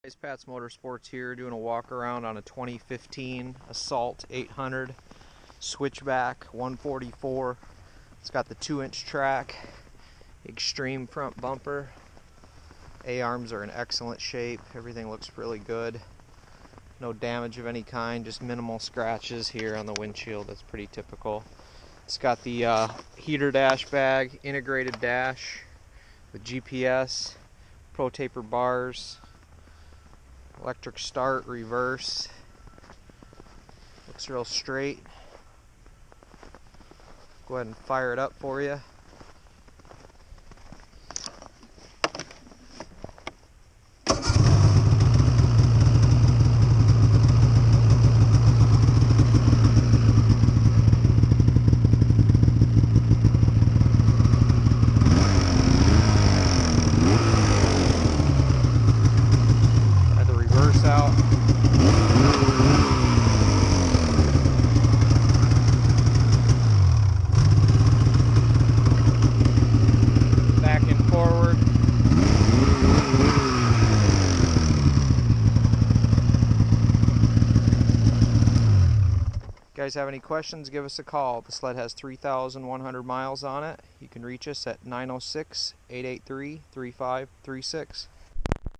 Guys, Pat's Motorsports here, doing a walk around on a 2015 Assault 800 Switchback 144. It's got the 2-inch track, extreme front bumper. A-arms are in excellent shape. Everything looks really good. No damage of any kind, just minimal scratches here on the windshield. That's pretty typical. It's got the heater dash bag, integrated dash with GPS, pro taper bars, electric start, reverse. Looks real straight. Go ahead and fire it up for you. Out. Back and forward. Guys, have any questions, give us a call. The sled has 3,100 miles on it. You can reach us at 906-883-3536.